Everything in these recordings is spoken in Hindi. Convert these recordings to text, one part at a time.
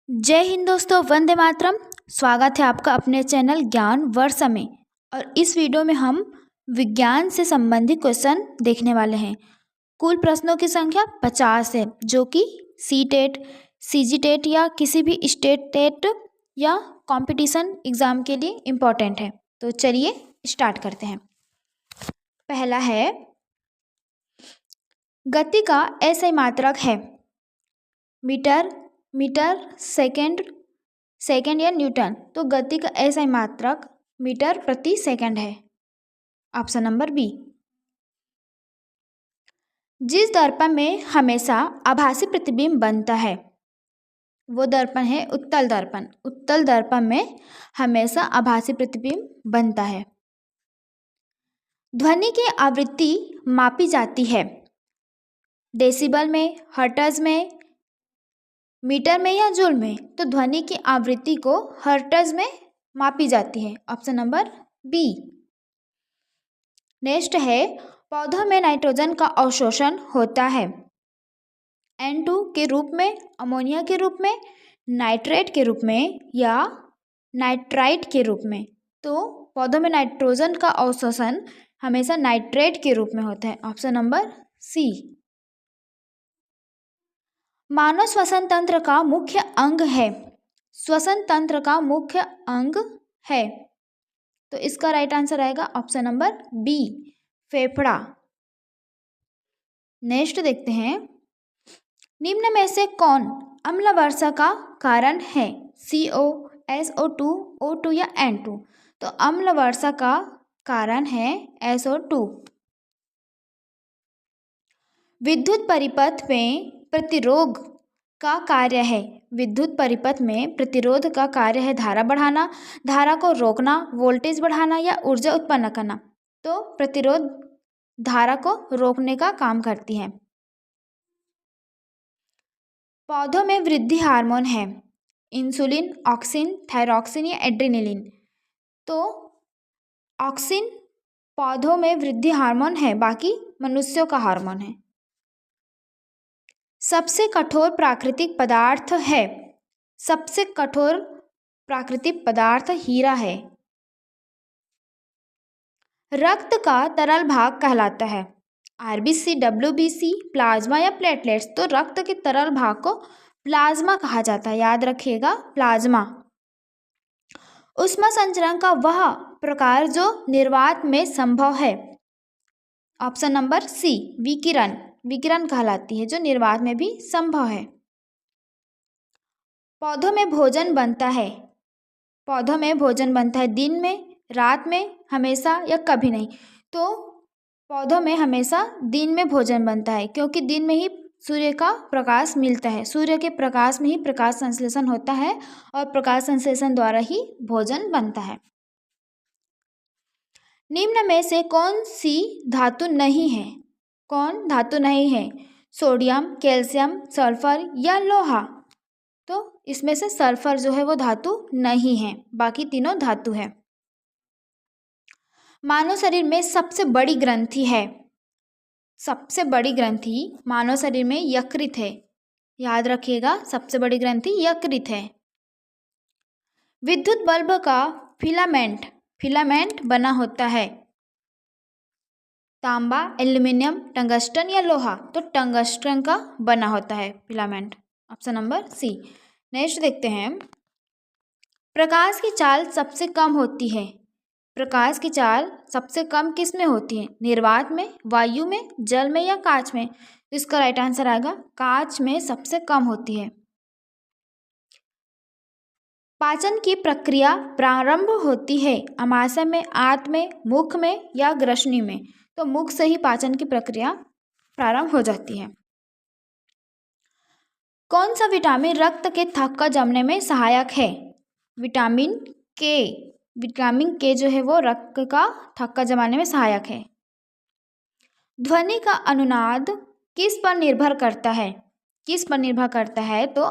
जय हिंद दोस्तों, वंदे मातरम। स्वागत है आपका अपने चैनल ज्ञान वर्षा में। और इस वीडियो में हम विज्ञान से संबंधित क्वेश्चन देखने वाले हैं। कुल प्रश्नों की संख्या 50 है, जो कि सी टेट, सीजी टेट या किसी भी स्टेट टेट या कंपटीशन एग्जाम के लिए इम्पोर्टेंट है। तो चलिए स्टार्ट करते हैं। पहला है, गति का ऐसा मात्रक है मीटर, सेकंड या न्यूटन। तो गति का ऐसा मात्रक मीटर प्रति सेकंड है। Option number B. जिस दर्पण में हमेशा आभासी प्रतिबिंब बनता है वो दर्पण है उत्तल दर्पण। उत्तल दर्पण में हमेशा आभासी प्रतिबिंब बनता है। ध्वनि की आवृत्ति मापी जाती है डेसिबल में, हर्ट्ज में, मीटर में या जूल में। तो ध्वनि की आवृत्ति को हर्ट्ज में मापी जाती है। Option number B. नेक्स्ट है, पौधों में नाइट्रोजन का अवशोषण होता है N2 के रूप में, अमोनिया के रूप में, नाइट्रेट के रूप में या नाइट्राइट के रूप में। तो पौधों में नाइट्रोजन का अवशोषण हमेशा नाइट्रेट के रूप में होता है। ऑप्शन नंबर सी। मानव श्वसन तंत्र का मुख्य अंग है। श्वसन तंत्र का मुख्य अंग है, तो इसका राइट आंसर आएगा ऑप्शन नंबर बी, फेफड़ा। नेक्स्ट देखते हैं, निम्न में से कौन अम्ल वर्षा का कारण है? CO, SO2, O2 या N2। तो अम्ल वर्षा का कारण है SO2। विद्युत परिपथ में प्रतिरोध का कार्य है। विद्युत परिपथ में प्रतिरोध का कार्य है धारा बढ़ाना, धारा को रोकना, वोल्टेज बढ़ाना या ऊर्जा उत्पन्न करना। तो प्रतिरोध धारा को रोकने का काम करती है। पौधों में वृद्धि हार्मोन है इंसुलिन, ऑक्सिन, थायरॉक्सिन या एड्रेनलिन। तो ऑक्सिन पौधों में वृद्धि हार्मोन है, बाकी मनुष्यों का हार्मोन है। सबसे कठोर प्राकृतिक पदार्थ है। सबसे कठोर प्राकृतिक पदार्थ हीरा है। रक्त का तरल भाग कहलाता है RBC, WBC, प्लाज्मा या प्लेटलेट्स। तो रक्त के तरल भाग को प्लाज्मा कहा जाता है, याद रखिएगा, प्लाज्मा। ऊष्मा संचरण का वह प्रकार जो निर्वात में संभव है। ऑप्शन नंबर सी, विकिरण। विकिरण कहलाती है जो निर्वात में भी संभव है। पौधों में भोजन बनता है। पौधों में भोजन बनता है दिन में, रात में, हमेशा या कभी नहीं। तो पौधों में हमेशा दिन में भोजन बनता है, क्योंकि दिन में ही सूर्य का प्रकाश मिलता है। सूर्य के प्रकाश में ही प्रकाश संश्लेषण होता है और प्रकाश संश्लेषण द्वारा ही भोजन बनता है। निम्न में से कौन सी धातु नहीं है? कौन धातु नहीं है? सोडियम, कैल्शियम, सल्फर या लोहा। तो इसमें से सल्फर जो है वो धातु नहीं है, बाकी तीनों धातु है। मानव शरीर में सबसे बड़ी ग्रंथि है। सबसे बड़ी ग्रंथि मानव शरीर में यकृत है, याद रखिएगा, सबसे बड़ी ग्रंथि यकृत है। विद्युत बल्ब का फिलामेंट बना होता है तांबा, एल्यूमिनियम, टंगस्टन या लोहा। तो टंगस्टन का बना होता है filament. Option number C. Next देखते हैं, प्रकाश की चाल सबसे कम होती है। प्रकाश की चाल सबसे कम किस में होती है? निर्वात में, वायु में, जल में या कांच में। तो इसका राइट आंसर आएगा कांच में सबसे कम होती है। पाचन की प्रक्रिया प्रारंभ होती है आमाशय में, आंत में, मुख में या ग्रसनी में। तो मुख से ही पाचन की प्रक्रिया प्रारंभ हो जाती है। कौन सा विटामिन रक्त के थक्का का जमने में सहायक है? विटामिन के। विटामिन के जो है वो रक्त का थक्का जमाने में सहायक है। ध्वनि का अनुनाद किस पर निर्भर करता है? किस पर निर्भर करता है? तो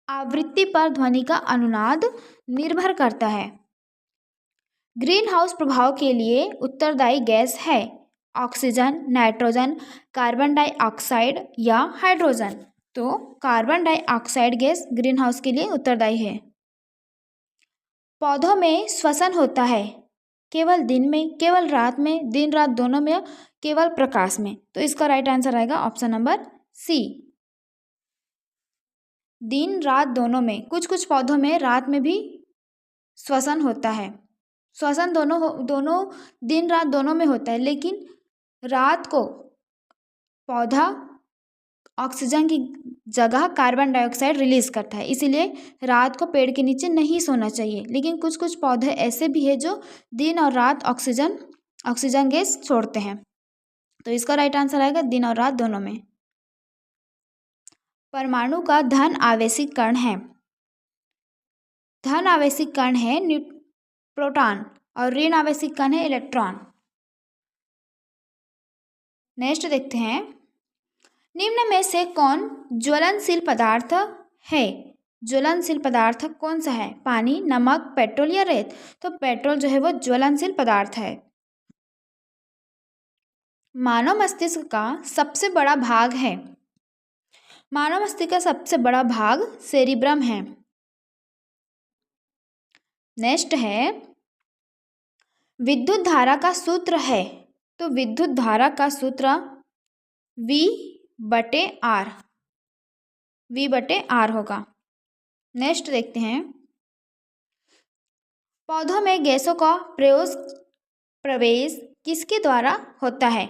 आवृत्ति पर ध्वनि का अनुनाद निर्भर करता है। ग्रीन हाउस प्रभाव के लिए उत्तरदायी गैस है ऑक्सीजन, नाइट्रोजन, कार्बन डाइऑक्साइड या हाइड्रोजन। तो carbon dioxide gas green house के लिए उत्तरदायी है। पौधों में श्वसन होता है केवल दिन में, केवल रात में, दिन रात दोनों में, केवल प्रकाश में। तो इसका राइट आंसर आएगा ऑप्शन नंबर सी, दिन रात दोनों में। कुछ कुछ पौधों में रात में भी श्वसन होता है। श्वसन दोनों दिन रात दोनों में होता है, लेकिन रात को पौधा ऑक्सीजन की जगह कार्बन डाइऑक्साइड रिलीज करता है, इसीलिए रात को पेड़ के नीचे नहीं सोना चाहिए। लेकिन कुछ कुछ पौधे ऐसे भी है जो दिन और रात ऑक्सीजन गैस छोड़ते हैं। तो इसका राइट आंसर आएगा दिन और रात दोनों में। परमाणु का धन आवेशिक कण है। धन आवेशिक कण है प्रोटॉन और ऋण आवेशिक कण है इलेक्ट्रॉन। नेक्स्ट देखते हैं, निम्न में से कौन ज्वलनशील पदार्थ है? ज्वलनशील पदार्थ कौन सा है? पानी, नमक, पेट्रोल या रेत? तो पेट्रोल जो है वो ज्वलनशील पदार्थ है। मानव मस्तिष्क का सबसे बड़ा भाग है। मानव मस्तिष्क का सबसे बड़ा भाग सेरिब्रम है। नेक्स्ट है, विद्युत धारा का सूत्र है। तो विद्युत धारा का सूत्र V/R होगा। नेक्स्ट देखते हैं, पौधों में गैसों का प्रवेश किसके द्वारा होता है?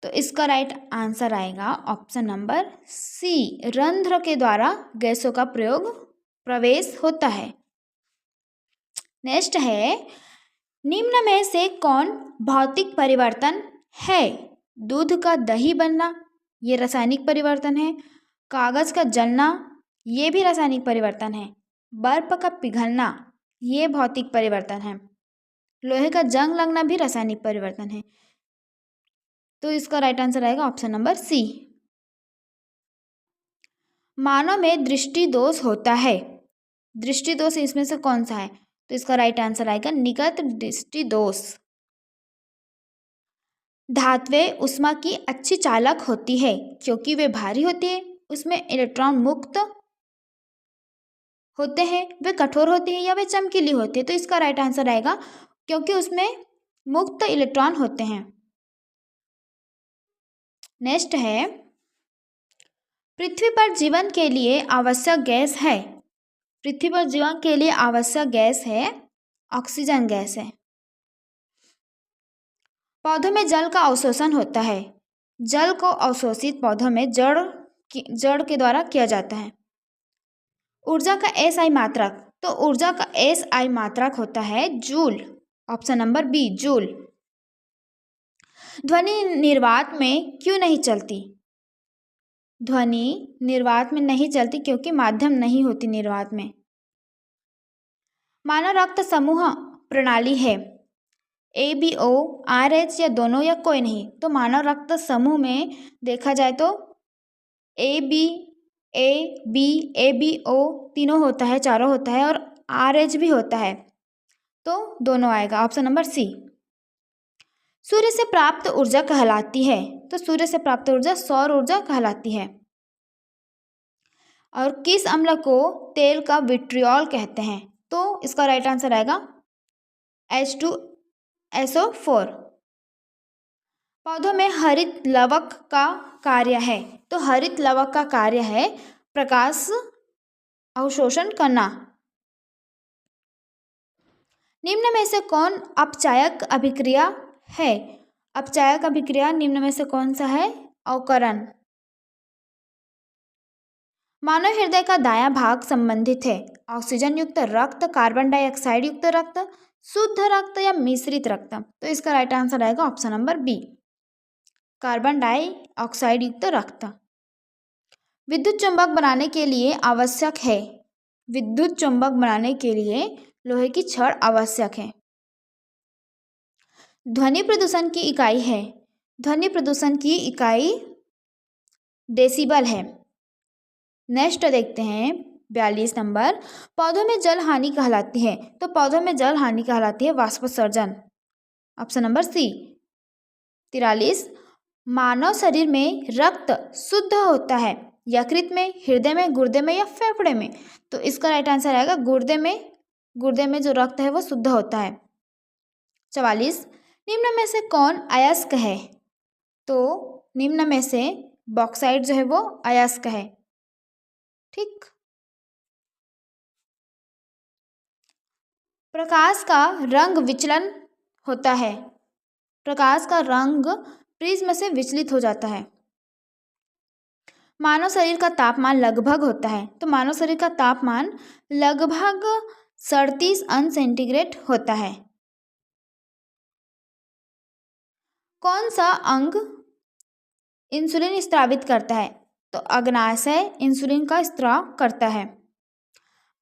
तो इसका राइट आंसर आएगा ऑप्शन नंबर सी, रंध्र के द्वारा गैसों का प्रवेश होता है। नेक्स्ट है, निम्न में से कौन भौतिक परिवर्तन है? दूध का दही बनना, ये रासायनिक परिवर्तन है। कागज का जलना, ये भी रासायनिक परिवर्तन है। बर्फ का पिघलना, ये भौतिक परिवर्तन है। लोहे का जंग लगना भी रासायनिक परिवर्तन है। तो इसका राइट आंसर आएगा ऑप्शन नंबर सी। मानव में दृष्टि दोष होता है। दृष्टि दोष इसमें से कौन सा है? तो इसका राइट आंसर आएगा निकट दृष्टि दोष। धात्वें ऊष्मा की अच्छी चालक होती है क्योंकि वे भारी होती है, उसमें इलेक्ट्रॉन मुक्त होते हैं। वे कठोर होती है या वे चमकीली होती है? तो इसका राइट आंसर आएगा क्योंकि उसमें मुक्त इलेक्ट्रॉन होते हैं। नेक्स्ट है, पृथ्वी पर जीवन के लिए आवश्यक गैस है। पृथ्वी पर जीवन के लिए आवश्यक गैस है ऑक्सीजन गैस है। पौधों में जल का अवशोषण होता है। जल को अवशोषित पौधों में जड़ के द्वारा किया जाता है। ऊर्जा का SI मात्रक, तो ऊर्जा का SI मात्रक होता है joule. Option number B, joule. ध्वनि निर्वात में क्यों नहीं चलती? ध्वनि निर्वात में नहीं चलती क्योंकि माध्यम नहीं होती निर्वात में। मानव रक्त समूह प्रणाली है ABO, RH या दोनों या कोई नहीं? तो मानव रक्त समूह में देखा जाए तो AB, AB, ABO तीनों होता है, चारों होता है, और RH भी होता है। तो दोनों आएगा, ऑप्शन नंबर सी। सूर्य से प्राप्त ऊर्जा कहलाती है। तो सूर्य से प्राप्त ऊर्जा सौर ऊर्जा कहलाती है। और किस अम्ल को तेल का विट्रियोल कहते हैं? तो इसका राइट आंसर आएगा H2SO4। पौधों में हरित लवक का कार्य है। तो हरित लवक का कार्य है प्रकाश अवशोषण करना। निम्न में से कौन अपचायक अभिक्रिया है? अपचायक अभिक्रिया निम्न में से कौन सा है? अवकरण। मानव हृदय का दायां भाग संबंधित है ऑक्सीजन युक्त रक्त, कार्बन डाइऑक्साइड युक्त रक्त, शुद्ध रक्त या मिश्रित रक्त? तो इसका राइट आंसर आएगा option number B, carbon dioxide युक्त रक्त। विद्युत चुंबक बनाने के लिए आवश्यक है। विद्युत चुंबक बनाने के लिए लोहे की छड़ आवश्यक है। ध्वनि प्रदूषण की इकाई है। ध्वनि प्रदूषण की इकाई डेसिबल है। नेक्स्ट देखते हैं 42 नंबर, पौधों में जल हानि कहलाती है। तो पौधों में जल हानि कहलाती है वाष्पोत्सर्जन। ऑप्शन नंबर सी। 43, मानव शरीर में रक्त शुद्ध होता है। यकृत में, हृदय में, गुर्दे में या फेफड़े में? तो इसका राइट आंसर आएगा गुर्दे में। गुर्दे में जो रक्त है वो शुद्ध होता है। 44, निम्न में से कौन अयस्क है? तो निम्न में से बॉक्साइट जो है वो अयस्क है। ठीक। प्रकाश का रंग विचलन होता है। प्रकाश का रंग प्रिज्म से विचलित हो जाता है। मानव शरीर का तापमान लगभग होता है। तो मानव शरीर का तापमान लगभग 37 अंश सेंटीग्रेड होता है। कौन सा अंग इंसुलिन स्रावित करता है? तो अग्नाशय इंसुलिन का स्राव करता है।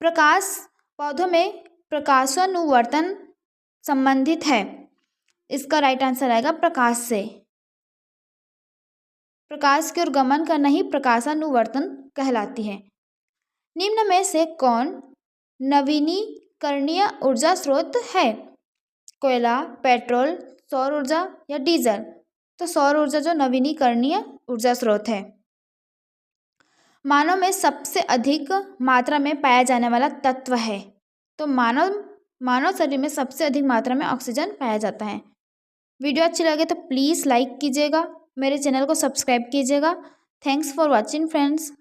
प्रकाश पौधों में प्रकाशानुवर्तन संबंधित है। इसका राइट आंसर आएगा प्रकाश से। प्रकाश की ओर गमन करना ही प्रकाशानुवर्तन कहलाती है। निम्न में से कौन नवीनीकरणीय ऊर्जा स्रोत है? कोयला, पेट्रोल, सौर ऊर्जा या डीजल? तो सौर ऊर्जा जो नवीनीकरणीय ऊर्जा स्रोत है। मानव में सबसे अधिक मात्रा में पाया जाने वाला तत्व है। तो मानव शरीर में सबसे अधिक मात्रा में ऑक्सीजन पाया जाता है। वीडियो अच्छी लगे तो प्लीज़ लाइक कीजिएगा, मेरे चैनल को सब्सक्राइब कीजिएगा। Thanks for watching friends.